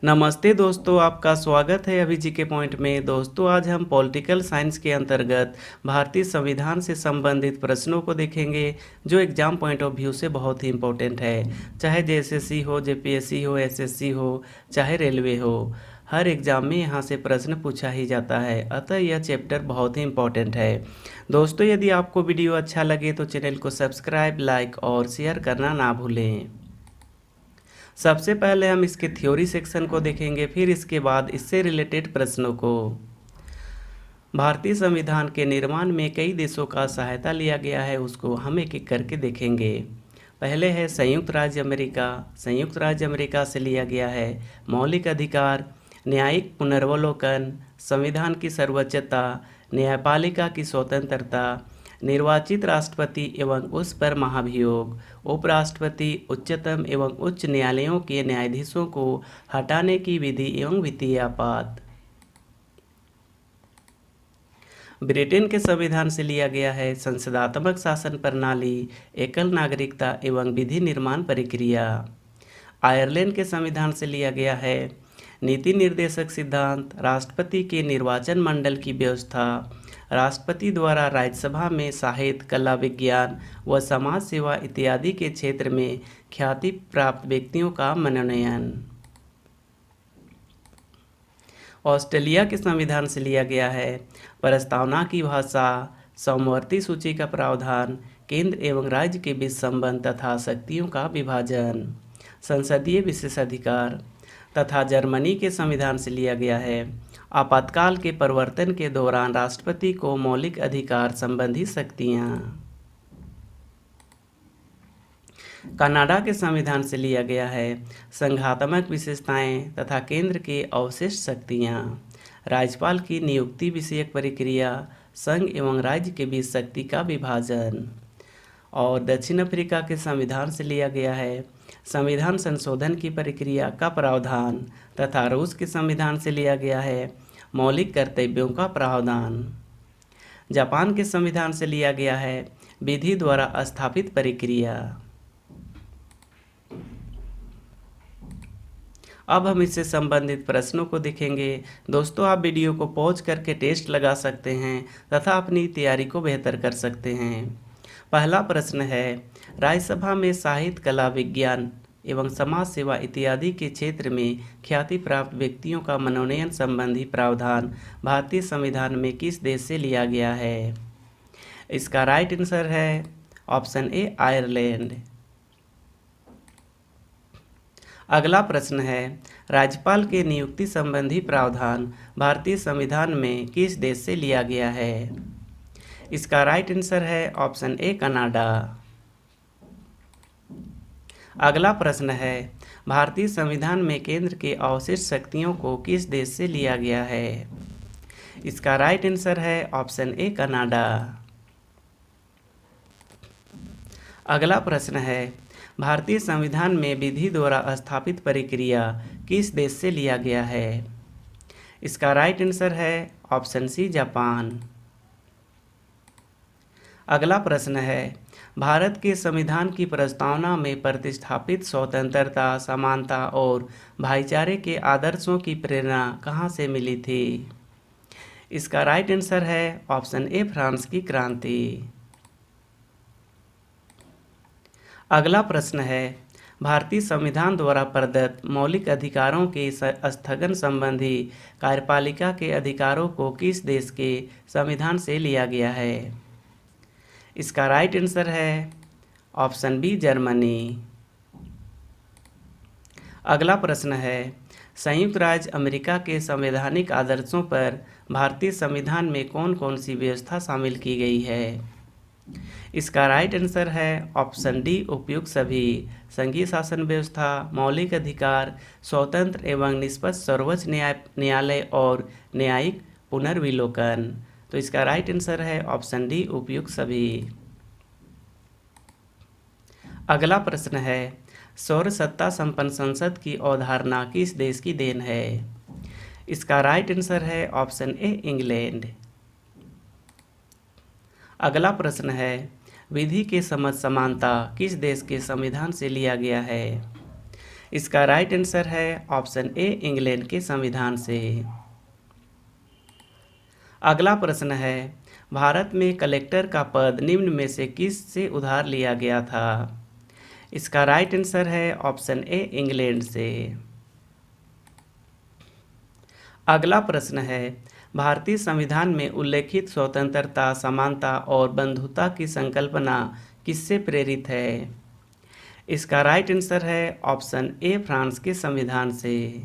नमस्ते दोस्तों, आपका स्वागत है अभी जी के पॉइंट में। दोस्तों, आज हम पॉलिटिकल साइंस के अंतर्गत भारतीय संविधान से संबंधित प्रश्नों को देखेंगे, जो एग्जाम पॉइंट ऑफ व्यू से बहुत ही इम्पोर्टेंट है। चाहे जेएसएससी हो, जेपीएससी हो, एसएससी हो, चाहे रेलवे हो, हर एग्जाम में यहाँ से प्रश्न पूछा ही जाता है। अतः यह चैप्टर बहुत ही इम्पोर्टेंट है। दोस्तों, यदि आपको वीडियो अच्छा लगे तो चैनल को सब्सक्राइब, लाइक और शेयर करना ना भूलें। सबसे पहले हम इसके थ्योरी सेक्शन को देखेंगे, फिर इसके बाद इससे रिलेटेड प्रश्नों को। भारतीय संविधान के निर्माण में कई देशों का सहायता लिया गया है, उसको हम एक एक करके देखेंगे। पहले है संयुक्त राज्य अमेरिका। संयुक्त राज्य अमेरिका से लिया गया है मौलिक अधिकार, न्यायिक पुनर्वलोकन, संविधान की सर्वोच्चता, न्यायपालिका की स्वतंत्रता, निर्वाचित राष्ट्रपति एवं उस पर महाभियोग, उपराष्ट्रपति, उच्चतम एवं उच्च न्यायालयों के न्यायाधीशों को हटाने की विधि एवं वित्तीय आपात। ब्रिटेन के संविधान से लिया गया है संसदात्मक शासन प्रणाली, एकल नागरिकता एवं विधि निर्माण प्रक्रिया। आयरलैंड के संविधान से लिया गया है नीति निर्देशक सिद्धांत, राष्ट्रपति के निर्वाचन मंडल की व्यवस्था, राष्ट्रपति द्वारा राज्यसभा में साहित्य, कला, विज्ञान व समाज सेवा इत्यादि के क्षेत्र में ख्याति प्राप्त व्यक्तियों का मनोनयन। ऑस्ट्रेलिया के संविधान से लिया गया है प्रस्तावना की भाषा, समवर्ती सूची का प्रावधान, केंद्र एवं राज्य के बीच संबंध तथा शक्तियों का विभाजन, संसदीय विशेषाधिकार। तथा जर्मनी के संविधान से लिया गया है आपातकाल के प्रवर्तन के दौरान राष्ट्रपति को मौलिक अधिकार संबंधी शक्तियाँ। कनाडा के संविधान से लिया गया है संघात्मक विशेषताएं तथा केंद्र के अवशिष्ट शक्तियाँ, राज्यपाल की नियुक्ति विषयक प्रक्रिया, संघ एवं राज्य के बीच शक्ति का विभाजन। और दक्षिण अफ्रीका के संविधान से लिया गया है संविधान संशोधन की प्रक्रिया का प्रावधान तथा रूस के संविधान से लिया गया है मौलिक कर्तव्यों का प्रावधान। जापान के संविधान से लिया गया है विधि द्वारा स्थापित प्रक्रिया। अब हम इससे संबंधित प्रश्नों को देखेंगे। दोस्तों, आप वीडियो को पॉज करके टेस्ट लगा सकते हैं तथा अपनी तैयारी को बेहतर कर सकते हैं। पहला प्रश्न है राज्यसभा में साहित्य, कला, विज्ञान एवं समाज सेवा इत्यादि के क्षेत्र में ख्याति प्राप्त व्यक्तियों का मनोनयन संबंधी प्रावधान भारतीय संविधान में किस देश से लिया गया है? इसका राइट आंसर है ऑप्शन ए, आयरलैंड। अगला प्रश्न है राज्यपाल के नियुक्ति संबंधी प्रावधान भारतीय संविधान में किस देश से लिया गया है? इसका राइट आंसर है ऑप्शन ए, कनाडा। अगला प्रश्न है भारतीय संविधान में केंद्र के अवशिष्ट शक्तियों को किस देश से लिया गया है? इसका राइट आंसर है ऑप्शन ए, कनाडा। अगला प्रश्न है भारतीय संविधान में विधि द्वारा स्थापित प्रक्रिया किस देश से लिया गया है? इसका राइट आंसर है ऑप्शन सी, जापान। अगला प्रश्न है भारत के संविधान की प्रस्तावना में प्रतिस्थापित स्वतंत्रता, समानता और भाईचारे के आदर्शों की प्रेरणा कहाँ से मिली थी? इसका राइट आंसर है ऑप्शन ए, फ्रांस की क्रांति। अगला प्रश्न है भारतीय संविधान द्वारा प्रदत्त मौलिक अधिकारों के स्थगन संबंधी कार्यपालिका के अधिकारों को किस देश के संविधान से लिया गया है? इसका राइट आंसर है ऑप्शन बी, जर्मनी। अगला प्रश्न है संयुक्त राज्य अमेरिका के संवैधानिक आदर्शों पर भारतीय संविधान में कौन कौन सी व्यवस्था शामिल की गई है? इसका राइट आंसर है ऑप्शन डी, उपयुक्त सभी। संघीय शासन व्यवस्था, मौलिक अधिकार, स्वतंत्र एवं निष्पक्ष सर्वोच्च न्यायालय और न्यायिक पुनर्विलोकन। तो इसका राइट आंसर है ऑप्शन डी, उपयुक्त सभी। अगला प्रश्न है सर्व सत्ता संपन्न संसद की अवधारणा किस देश की देन है? इसका राइट आंसर है ऑप्शन ए, इंग्लैंड। अगला प्रश्न है विधि के समझ समानता किस देश के संविधान से लिया गया है? इसका राइट आंसर है ऑप्शन ए इंग्लैंड के संविधान से। अगला प्रश्न है, भारत में कलेक्टर का पद निम्न में से किस से उधार लिया गया था? इसका राइट आंसर है ऑप्शन ए इंग्लैंड से। अगला प्रश्न है, भारतीय संविधान में उल्लेखित स्वतंत्रता, समानता और बंधुता की संकल्पना किससे प्रेरित है? इसका राइट आंसर है ऑप्शन ए फ्रांस के संविधान से।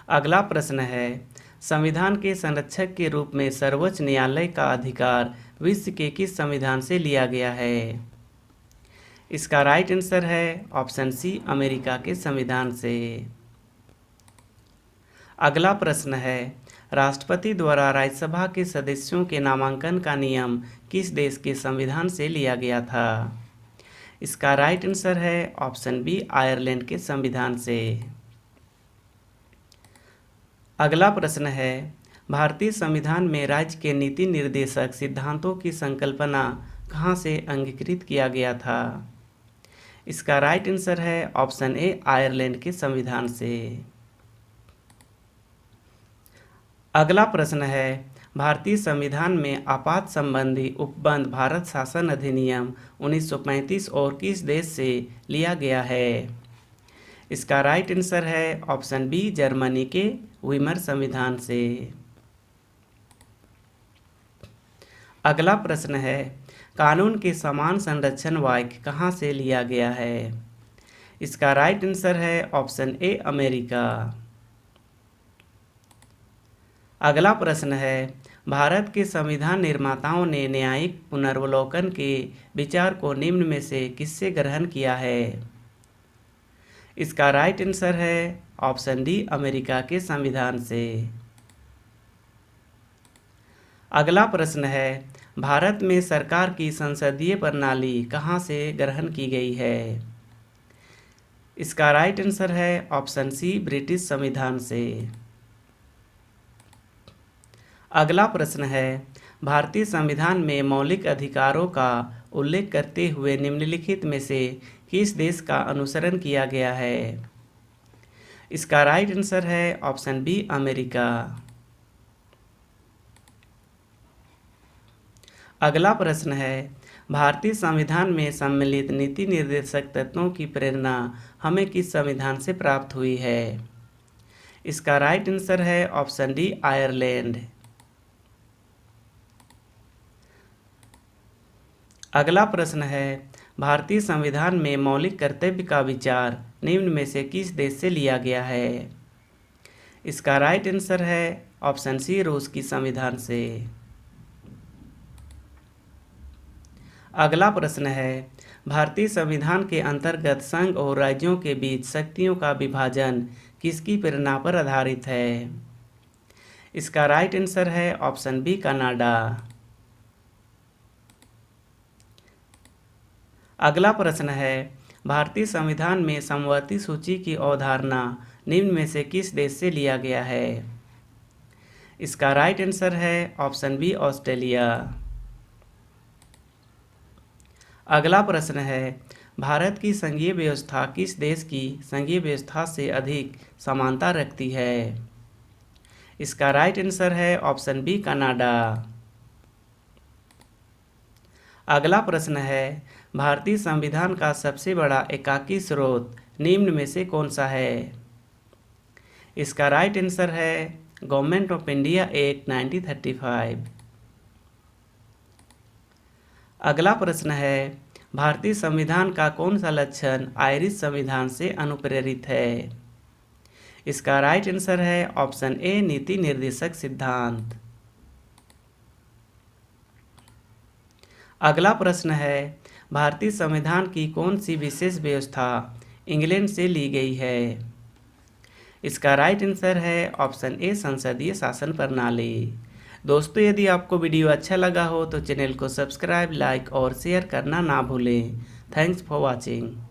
अगला प्रश्न है, संविधान के संरक्षक के रूप में सर्वोच्च न्यायालय का अधिकार विश्व के किस संविधान से लिया गया है? इसका राइट आंसर है ऑप्शन सी अमेरिका के संविधान से। अगला प्रश्न है, राष्ट्रपति द्वारा राज्यसभा के सदस्यों के नामांकन का नियम किस देश के संविधान से लिया गया था? इसका राइट आंसर है ऑप्शन बी आयरलैंड के संविधान से। अगला प्रश्न है, भारतीय संविधान में राज्य के नीति निर्देशक सिद्धांतों की संकल्पना कहाँ से अंगीकृत किया गया था? इसका राइट आंसर है ऑप्शन ए आयरलैंड के संविधान से। अगला प्रश्न है, भारतीय संविधान में आपात संबंधी उपबंध भारत शासन अधिनियम 1935 और किस देश से लिया गया है? इसका राइट आंसर है ऑप्शन बी जर्मनी के वीमर संविधान से। अगला प्रश्न है, कानून के समान संरक्षण वाक्य कहाँ से लिया गया है? इसका राइट आंसर है ऑप्शन ए अमेरिका। अगला प्रश्न है, भारत के संविधान निर्माताओं ने न्यायिक पुनर्वलोकन के विचार को निम्न में से किससे ग्रहण किया है? इसका राइट आंसर है ऑप्शन डी अमेरिका के संविधान से। अगला प्रश्न है, भारत में सरकार की संसदीय प्रणाली कहाँ से ग्रहण की गई है? इसका राइट आंसर है ऑप्शन सी ब्रिटिश संविधान से। अगला प्रश्न है, भारतीय संविधान में मौलिक अधिकारों का उल्लेख करते हुए निम्नलिखित में से किस देश का अनुसरण किया गया है? इसका राइट आंसर है ऑप्शन बी अमेरिका। अगला प्रश्न है, भारतीय संविधान में सम्मिलित नीति निर्देशक तत्वों की प्रेरणा हमें किस संविधान से प्राप्त हुई है? इसका राइट आंसर है ऑप्शन डी आयरलैंड। अगला प्रश्न है, भारतीय संविधान में मौलिक कर्तव्य का विचार निम्न में से किस देश से लिया गया है? इसका राइट आंसर है ऑप्शन सी रूस की संविधान से। अगला प्रश्न है, भारतीय संविधान के अंतर्गत संघ और राज्यों के बीच शक्तियों का विभाजन किसकी प्रेरणा पर आधारित है? इसका राइट आंसर है ऑप्शन बी कनाडा। अगला प्रश्न है, भारतीय संविधान में समवर्ती सूची की अवधारणा निम्न में से किस देश से लिया गया है? इसका राइट आंसर है ऑप्शन बी ऑस्ट्रेलिया। अगला प्रश्न है, भारत की संघीय व्यवस्था किस देश की संघीय व्यवस्था से अधिक समानता रखती है? इसका राइट आंसर है ऑप्शन बी कनाडा। अगला प्रश्न है, भारतीय संविधान का सबसे बड़ा एकाकी स्रोत निम्न में से कौन सा है? इसका राइट आंसर है गवर्नमेंट ऑफ इंडिया एक्ट 1935। अगला प्रश्न है, भारतीय संविधान का कौन सा लक्षण आयरिश संविधान से अनुप्रेरित है? इसका राइट आंसर है ऑप्शन ए नीति निर्देशक सिद्धांत। अगला प्रश्न है, भारतीय संविधान की कौन सी विशेष व्यवस्था इंग्लैंड से ली गई है? इसका राइट आंसर है ऑप्शन ए संसदीय शासन प्रणाली। दोस्तों, यदि आपको वीडियो अच्छा लगा हो तो चैनल को सब्सक्राइब, लाइक और शेयर करना ना भूलें। Thanks for watching.